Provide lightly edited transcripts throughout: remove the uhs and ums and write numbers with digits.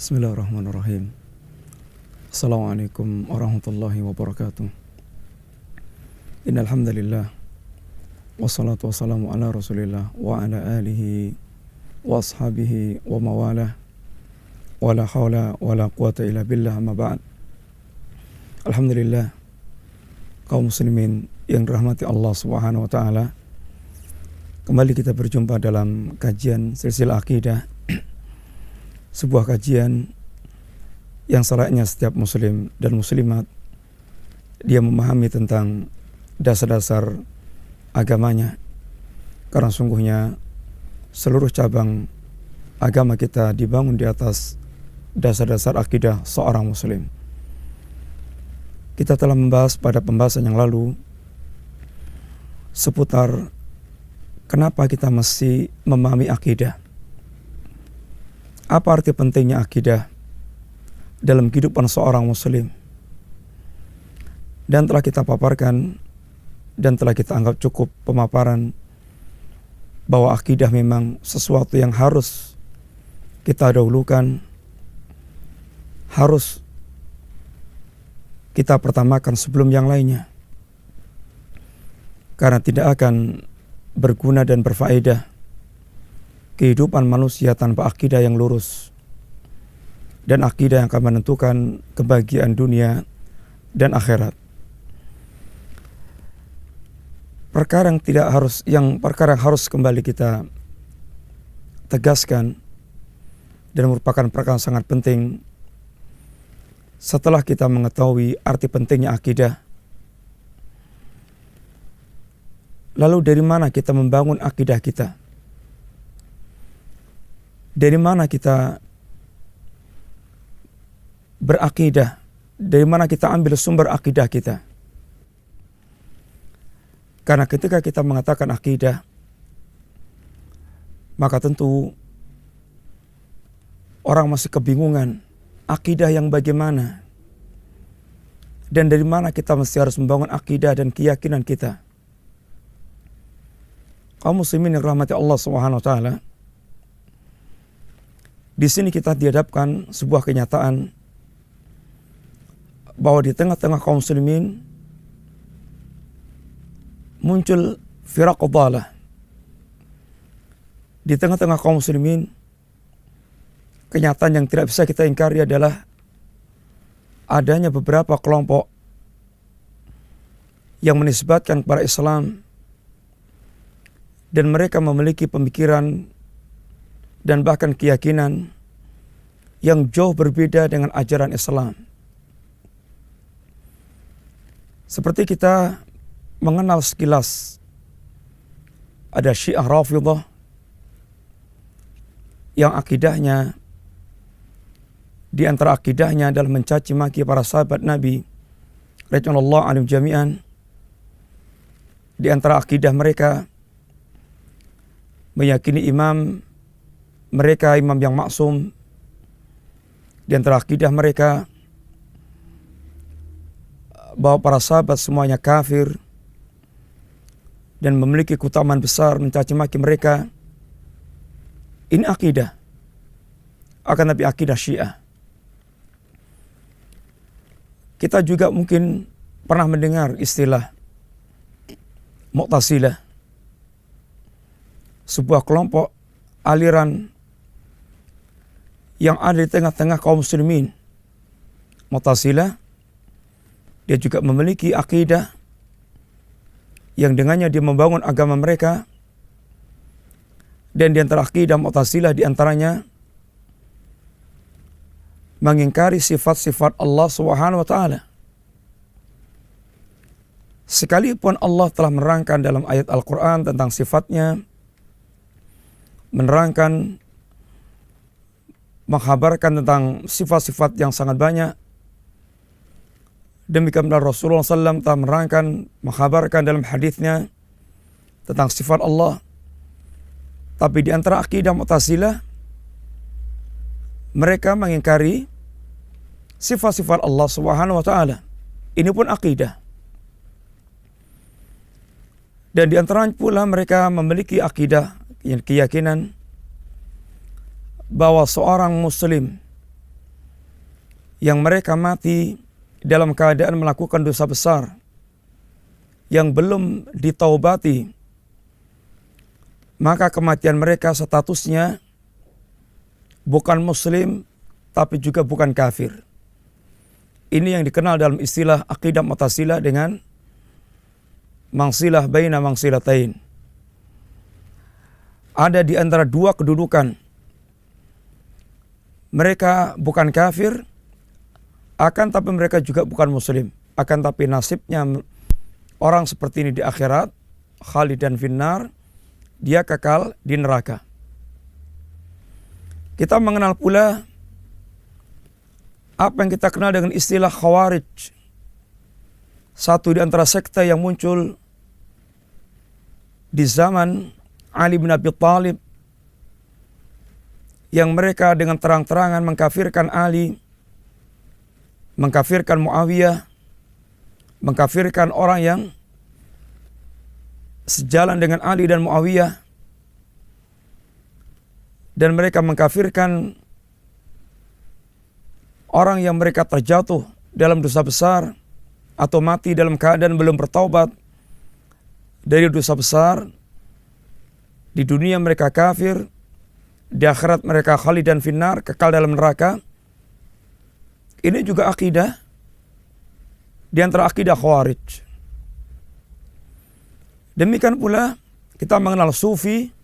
Bismillahirrahmanirrahim. Assalamualaikum warahmatullahi wabarakatuh. Innal hamdalillah wassalatu wassalamu ala Rasulillah wa ala alihi wa ashabihi wa mawalah wa la haula wa la quwata illa billah, amma ba'd. Alhamdulillah, kaum muslimin yang dirahmati Allah Subhanahu wa taala. Kembali kita berjumpa dalam kajian silsilah akidah, sebuah kajian yang selayaknya setiap muslim dan muslimat dia memahami tentang dasar-dasar agamanya, karena sungguhnya seluruh cabang agama kita dibangun di atas dasar-dasar akidah seorang muslim. Kita telah membahas pada pembahasan yang lalu seputar kenapa kita mesti memahami akidah. Apa arti pentingnya akidah dalam kehidupan seorang muslim? Dan telah kita paparkan dan telah kita anggap cukup pemaparan bahwa akidah memang sesuatu yang harus kita dahulukan, harus kita pertamakan sebelum yang lainnya. Karena tidak akan berguna dan berfaedah kehidupan manusia tanpa akidah yang lurus, dan akidah yang akan menentukan kebahagiaan dunia dan akhirat. Perkara yang harus kembali kita tegaskan dan merupakan perkara sangat penting setelah kita mengetahui arti pentingnya akidah. Lalu dari mana kita membangun akidah kita? Dari mana kita berakidah? Dari mana kita ambil sumber akidah kita? Karena ketika kita mengatakan akidah, maka tentu orang masih kebingungan, akidah yang bagaimana? Dan dari mana kita mesti harus membangun akidah dan keyakinan kita? Kaum muslimin yang rahmati Allah Subhanahu wa taala, di sini kita dihadapkan sebuah kenyataan bahwa di tengah-tengah kaum muslimin muncul firaq dhalah. Di tengah-tengah kaum muslimin, kenyataan yang tidak bisa kita ingkari adalah adanya beberapa kelompok yang menisbatkan kepada Islam, dan mereka memiliki pemikiran dan bahkan keyakinan yang jauh berbeda dengan ajaran Islam. Seperti kita mengenal sekilas, ada Syiah Rafidhah yang akidahnya, di antara akidahnya adalah mencaci maki para sahabat Nabi radhiyallahu anhum jami'an. Di antara akidah mereka meyakini imam mereka imam yang maksum. Di antara akidah mereka bahwa para sahabat semuanya kafir dan memiliki keutamaan besar, mencaci maki mereka. Ini akidah, akan tapi akidah Syiah. Kita juga mungkin pernah mendengar istilah Mu'tazilah, sebuah kelompok aliran yang ada di tengah-tengah kaum muslimin. Mu'tazilah, dia juga memiliki akidah yang dengannya dia membangun agama mereka. Dan di antara akidah Mu'tazilah di antaranya mengingkari sifat-sifat Allah Subhanahu wa taala. Sekalipun Allah telah menerangkan dalam ayat Al-Qur'an tentang sifatnya, menerangkan, menghabarkan tentang sifat-sifat yang sangat banyak. Demikian pula Rasulullah SAW telah menerangkan, menghabarkan dalam hadisnya tentang sifat Allah. Tapi di antara akidah Mu'tazilah, mereka mengingkari sifat-sifat Allah Subhanahu wa taala. Ini pun akidah. Dan di antaranya pula mereka memiliki akidah, keyakinan bahwa seorang muslim yang mereka mati dalam keadaan melakukan dosa besar yang belum ditaubati, maka kematian mereka statusnya bukan muslim tapi juga bukan kafir. Ini yang dikenal dalam istilah akidah Mu'tazilah dengan mangsilah baina mangsilatain. Ada di antara dua kedudukan. Mereka bukan kafir, akan tapi mereka juga bukan muslim. Akan tapi nasibnya orang seperti ini di akhirat, khalidan finnar, dia kekal di neraka. Kita mengenal pula apa yang kita kenal dengan istilah Khawarij. Satu di antara sekte yang muncul di zaman Ali bin Abi Thalib, yang mereka dengan terang-terangan mengkafirkan Ali, mengkafirkan Muawiyah, mengkafirkan orang yang sejalan dengan Ali dan Muawiyah, dan mereka mengkafirkan orang yang mereka terjatuh dalam dosa besar atau mati dalam keadaan belum bertaubat dari dosa besar. Di dunia mereka kafir, di akhirat mereka khalidan finnar, kekal dalam neraka. Ini juga akidah di antara akidah Khawarij. Demikian pula kita mengenal Sufi,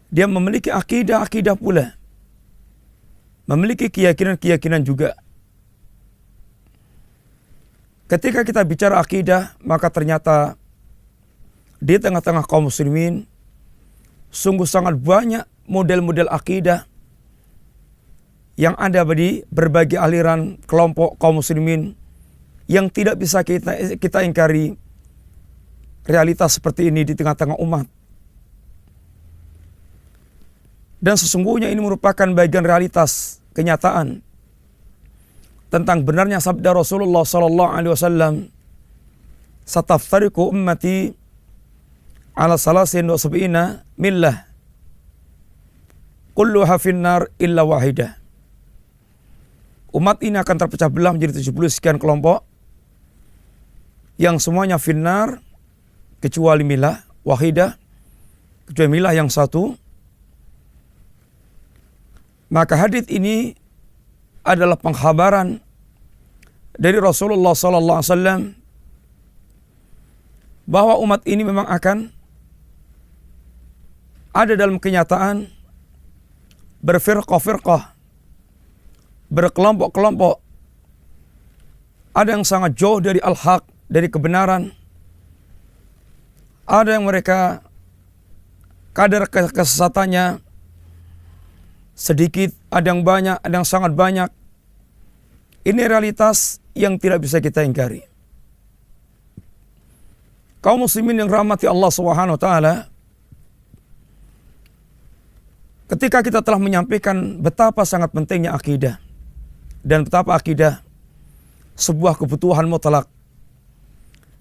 dia memiliki akidah-akidah pula, memiliki keyakinan-keyakinan juga. Ketika kita bicara akidah, maka ternyata di tengah-tengah kaum muslimin sungguh sangat banyak model-model akidah yang ada di berbagai aliran kelompok kaum muslimin yang tidak bisa kita ingkari realitas seperti ini di tengah-tengah umat. Dan sesungguhnya ini merupakan bagian realitas kenyataan tentang benarnya sabda Rasulullah sallallahu alaihi wasallam, "Sataftariqu ummati ala salasin wa sab'ina millah kulluha finnar illa wahidah." Umat ini akan terpecah belah menjadi 70 sekian kelompok yang semuanya finnar kecuali milah wahidah, kecuali milah yang satu. Maka hadits ini adalah pengkhabaran dari Rasulullah sallallahu alaihi wasallam bahwa umat ini memang akan ada dalam kenyataan berfirqah-firqah, berkelompok-kelompok. Ada yang sangat jauh dari al-haq, dari kebenaran. Ada yang mereka kadar kesesatannya sedikit, ada yang banyak, ada yang sangat banyak. Ini realitas yang tidak bisa kita ingkari. Kaum muslimin yang rahmati Allah Subhanahu wa taala, ketika kita telah menyampaikan betapa sangat pentingnya akidah dan betapa akidah sebuah kebutuhan mutlak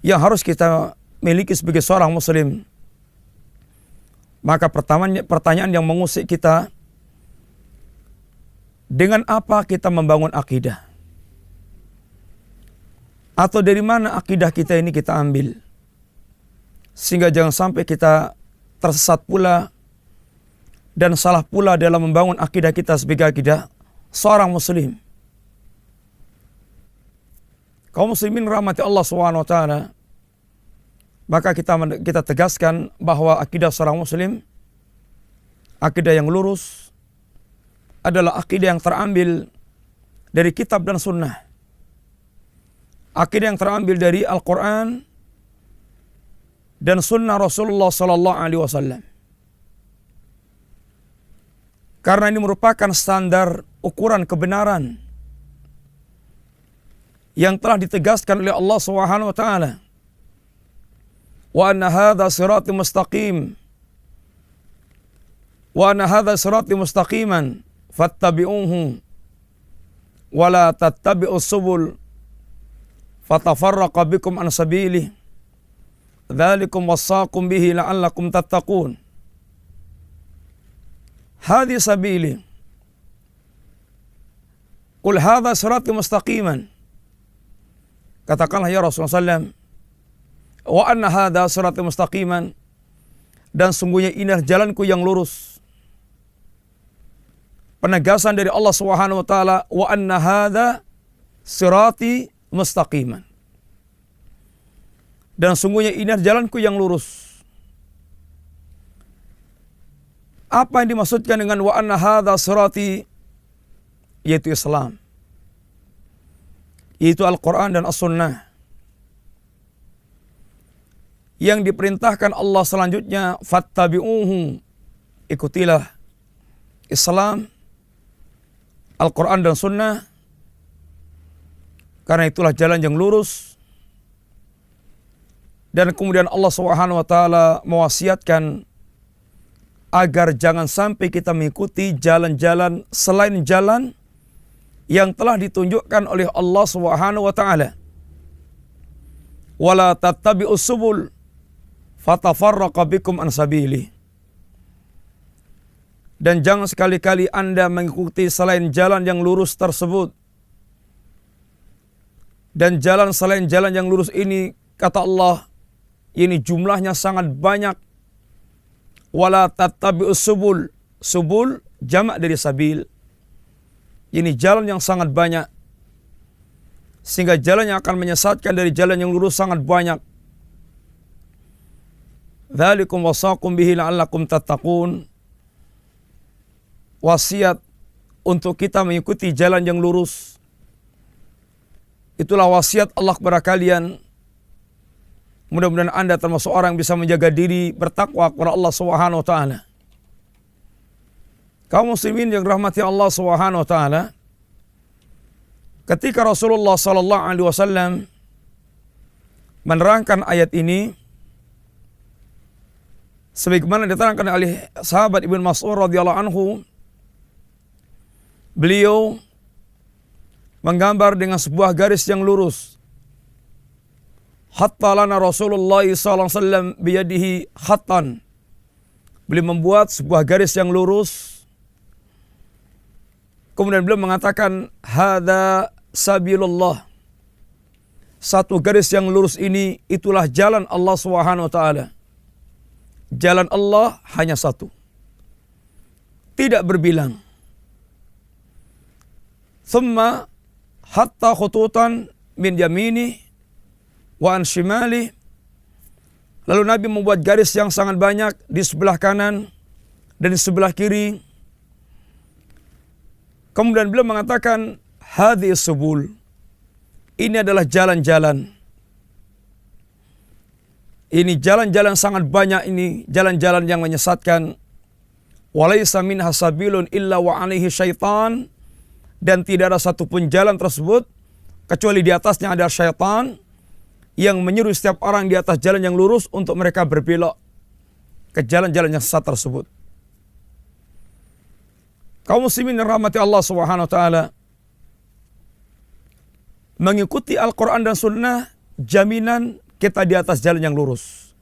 yang harus kita miliki sebagai seorang muslim, maka pertanyaan yang mengusik kita, dengan apa kita membangun akidah? Atau dari mana akidah kita ini kita ambil? Sehingga jangan sampai kita tersesat pula dan salah pula dalam membangun akidah kita sebagai akidah seorang muslim. Kaum muslimin rahmati Allah SWT, maka kita tegaskan bahwa akidah seorang muslim, akidah yang lurus, adalah akidah yang terambil dari kitab dan sunnah. Akidah yang terambil dari Al-Quran dan sunnah Rasulullah sallallahu alaihi wasallam. Karena ini merupakan standar ukuran kebenaran yang telah ditegaskan oleh Allah Subhanahu wa taala. Wa anna hadza sirati mustaqim. Wa anna hadza sirati mustaqiman fattabi'uhu wa la tattabi'us subul fatafarraqa bikum an sabilihi dzalikum wassaqum bihi la'allakum tattaqun. Hadhi sabili, Qul hadza sirati mustaqiman. Katakanlah ya Rasulullah SAW, wa anna hadza sirati mustaqiman, dan sungguhnya inilah jalanku yang lurus. Penegasan dari Allah Subhanahu wa taala, wa anna hadza sirati mustaqiman. Dan sungguhnya inilah jalanku yang lurus. Apa yang dimaksudkan dengan wa anna hadza sirati? Yaitu Islam. Yaitu Al-Quran dan As-Sunnah. Yang diperintahkan Allah selanjutnya, fattabi'uhu, ikutilah Islam, Al-Quran dan Sunnah, karena itulah jalan yang lurus. Dan kemudian Allah Subhanahu wa taala mewasiatkan agar jangan sampai kita mengikuti jalan-jalan selain jalan yang telah ditunjukkan oleh Allah Subhanahu wa taala. Wala tattabi'us subul fatafarraqa bikum an sabili. Dan jangan sekali-kali Anda mengikuti selain jalan yang lurus tersebut. Dan jalan selain jalan yang lurus ini, kata Allah, ini jumlahnya sangat banyak. Wala tattabi'us subul. Subul jamak dari sabil. Ini jalan yang sangat banyak. Sehingga jalan yang akan menyesatkan dari jalan yang lurus sangat banyak. Dzalikum wasaqum bihi la'allakum tattaqun. Wasiat untuk kita mengikuti jalan yang lurus. Itulah wasiat Allah kepada kalian. Mudah-mudahan Anda termasuk orang yang bisa menjaga diri bertakwa kepada Allah Subhanahu wa taala. Kaum muslimin yang rahmati Allah Subhanahu wa taala, ketika Rasulullah sallallahu alaihi wasallam menerangkan ayat ini, sebagaimana diterangkan oleh sahabat Ibnu Mas'ud radhiyallahu anhu, beliau menggambar dengan sebuah garis yang lurus. Hatta lana Rasulullah sallallahu alaihi wasallam biyadihi khattan. Beliau membuat sebuah garis yang lurus. Kemudian beliau mengatakan, hadza sabilullah. Satu garis yang lurus ini, itulah jalan Allah Subhanahu wa taala. Jalan Allah hanya satu. Tidak berbilang. Thumma hatta khututan min yamini wa an shimali. Lalu Nabi membuat garis yang sangat banyak di sebelah kanan dan di sebelah kiri. Kemudian beliau mengatakan, hadhihi subul. Ini adalah jalan-jalan. Ini jalan-jalan sangat banyak ini, jalan-jalan yang menyesatkan. Walaysa minha sabilun illa wa alaihi syaitan. Dan tidak ada satupun jalan tersebut kecuali di atasnya ada syaitan yang menyuruh setiap orang di atas jalan yang lurus untuk mereka berbelok ke jalan-jalan yang sesat tersebut. Kaum muslimin yang rahmati Allah Subhanahu wa taala, mengikuti Al-Quran dan Sunnah jaminan kita di atas jalan yang lurus.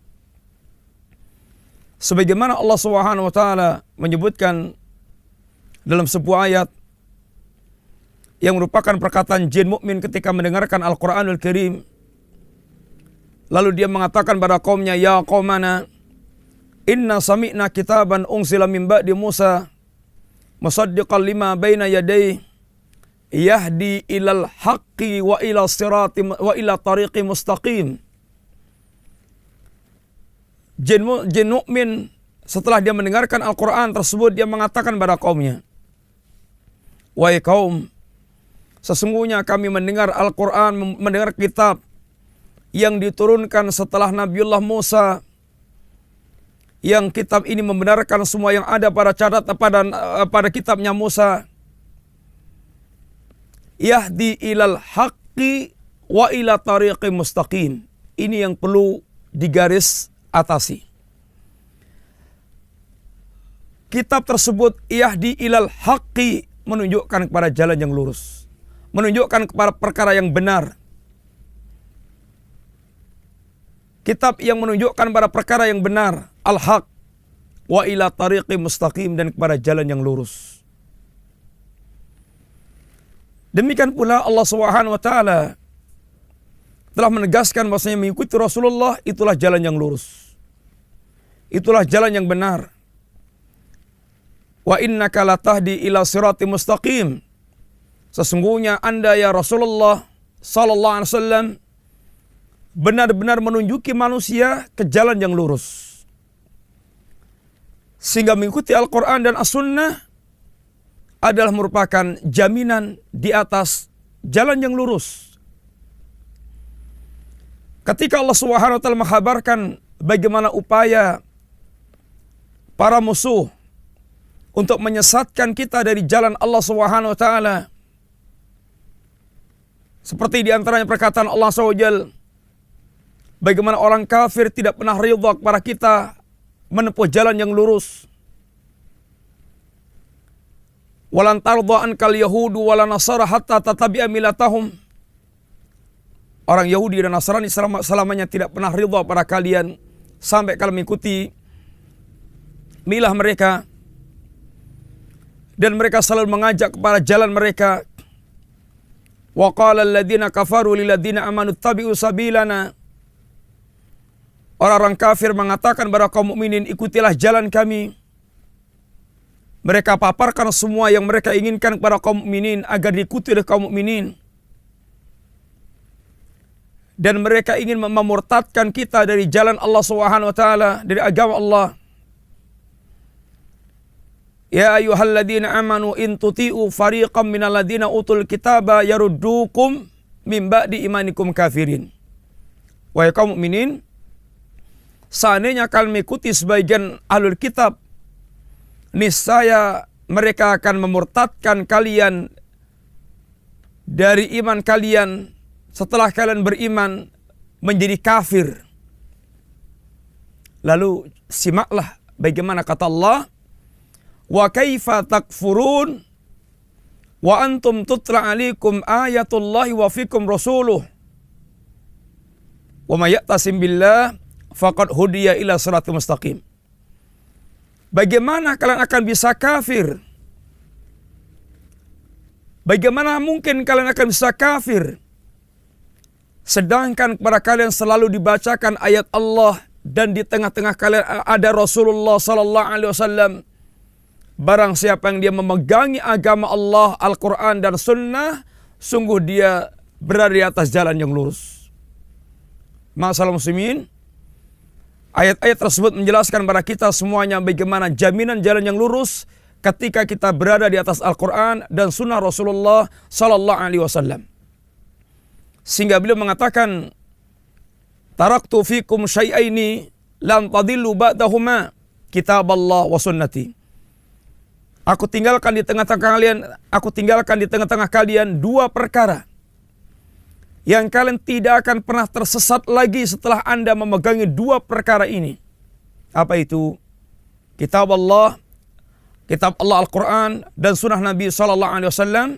Sebagaimana Allah Subhanahu wa taala menyebutkan dalam sebuah ayat yang merupakan perkataan jin mukmin ketika mendengarkan Al-Qur'anul Karim. Lalu dia mengatakan pada kaumnya, ya qaumana, inna sami'na kitaban unzila min ba'di Musa musaddiqan lima baina yadayhi yahdi ilal haqqi wa ila sirati wa ila tariqi mustaqim. Jin mukmin setelah dia mendengarkan Al-Quran tersebut, dia mengatakan pada kaumnya, wahai kaum, sesungguhnya kami mendengar Al-Quran, mendengar kitab yang diturunkan setelah Nabiullah Musa, yang kitab ini membenarkan semua yang ada pada pada kitabnya Musa. Yahdi ilal haqqi wa ila tariqi mustaqim. Ini yang perlu digaris atasi. Kitab tersebut yahdi ilal haqqi, menunjukkan kepada jalan yang lurus, menunjukkan kepada perkara yang benar. Kitab yang menunjukkan pada perkara yang benar, al-haq, wa ila tariqi mustaqim, dan kepada jalan yang lurus. Demikian pula Allah Subhanahu wa taala telah menegaskan bahwasanya mengikuti Rasulullah itulah jalan yang lurus. Itulah jalan yang benar. Wa innaka latahdi ila siratim mustaqim. Sesungguhnya Anda ya Rasulullah sallallahu alaihi wasallam benar-benar menunjuki manusia ke jalan yang lurus. Sehingga mengikuti Al-Quran dan As-Sunnah adalah merupakan jaminan di atas jalan yang lurus. Ketika Allah Subhanahu wa taala menghabarkan bagaimana upaya para musuh untuk menyesatkan kita dari jalan Allah Subhanahu wa taala, seperti di antaranya perkataan Allah SWT, bagaimana orang kafir tidak pernah ridha kepada kita menempuh jalan yang lurus. Walan tardha ankal yahudu wala nasara hatta tatabi'a milatahum. Orang Yahudi dan Nasrani selamanya tidak pernah ridha pada kalian sampai kalian mengikuti milah mereka. Dan mereka selalu mengajak kepada jalan mereka. Wa qala alladziina kafaru lil ladziina amanu ittabi'u sabilana. Orang-orang kafir mengatakan kepada kaum mukminin, ikutilah jalan kami. Mereka paparkan semua yang mereka inginkan kepada kaum mukminin agar diikuti oleh kaum mukminin. Dan mereka ingin memurtadkan kita dari jalan Allah Subhanahu wa taala, dari agama Allah. Ya ayyuhalladzina amanu in tuti'u fariqam minal ladzina utul kitaba yaruddukum min ba'di imanikum kafirin. Wahai kaum mukminin, seandainya kalian mengikuti sebagian ahlul kitab, niscaya mereka akan memurtadkan kalian dari iman kalian setelah kalian beriman menjadi kafir. Lalu simaklah bagaimana kata Allah, wa kaifa takfurun wa antum tutla alaikum ayatullahi wa fikum rasuluh wa may ya'tasim billah faqad hudiya ila siratal mustaqim. Bagaimana kalian akan bisa kafir? Bagaimana mungkin kalian akan bisa kafir? Sedangkan kepada kalian selalu dibacakan ayat Allah dan di tengah-tengah kalian ada Rasulullah sallallahu alaihi wasallam. Barang siapa yang dia memegangi agama Allah, Al-Quran dan Sunnah, sungguh dia berada di atas jalan yang lurus. Ma'asyiral muslimin, ayat-ayat tersebut menjelaskan kepada kita semuanya bagaimana jaminan jalan yang lurus ketika kita berada di atas Al-Quran dan Sunnah Rasulullah sallallahu alaihi wasallam. Sehingga beliau mengatakan, taraktu fikum syai'aini lam tadillu ba'dahuma, kitaballah wa sunnati. Aku tinggalkan di tengah-tengah kalian dua perkara yang kalian tidak akan pernah tersesat lagi setelah Anda memegangi dua perkara ini. Apa itu? Kitab Allah Al-Quran dan Sunnah Nabi Sallallahu Alaihi Wasallam.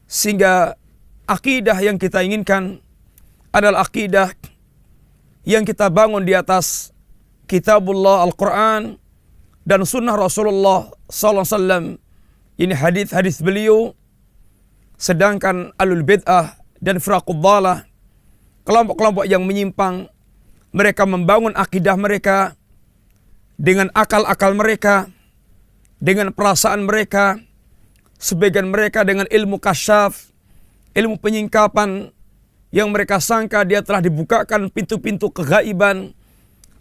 Sehingga akidah yang kita inginkan adalah akidah yang kita bangun di atas Kitabullah Al-Quran dan Sunnah Rasulullah Sallallahu Alaihi Wasallam. Ini hadis-hadis beliau. Sedangkan alul bid'ah dan firaqud dhalah, kelompok-kelompok yang menyimpang, mereka membangun akidah mereka dengan akal-akal mereka, dengan perasaan mereka. Sebagian mereka dengan ilmu kasyaf, ilmu penyingkapan, yang mereka sangka dia telah dibukakan pintu-pintu kegaiban.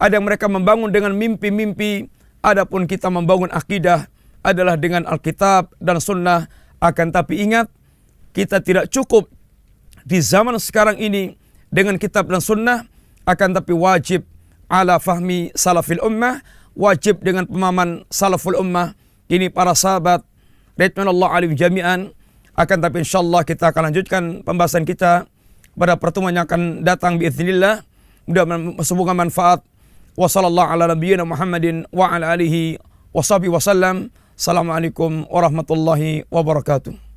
Ada yang mereka membangun dengan mimpi-mimpi. Adapun kita membangun akidah adalah dengan Alkitab dan Sunnah. Akan tapi ingat, kita tidak cukup di zaman sekarang ini dengan kitab dan sunnah, akan tapi wajib ala fahmi salafil ummah, wajib dengan pemahaman salaful ummah. Ini para sahabat ridwanullah alaihim jami'an. Akan tapi insyaallah kita akan lanjutkan pembahasan kita pada pertemuan yang akan datang biiznillah. Mudah-mudahan semoga manfaat. Wa sallallahu ala nabiyyina Muhammadin wa ala alihi wa sahbihi wasallam. Assalamualaikum warahmatullahi wabarakatuh.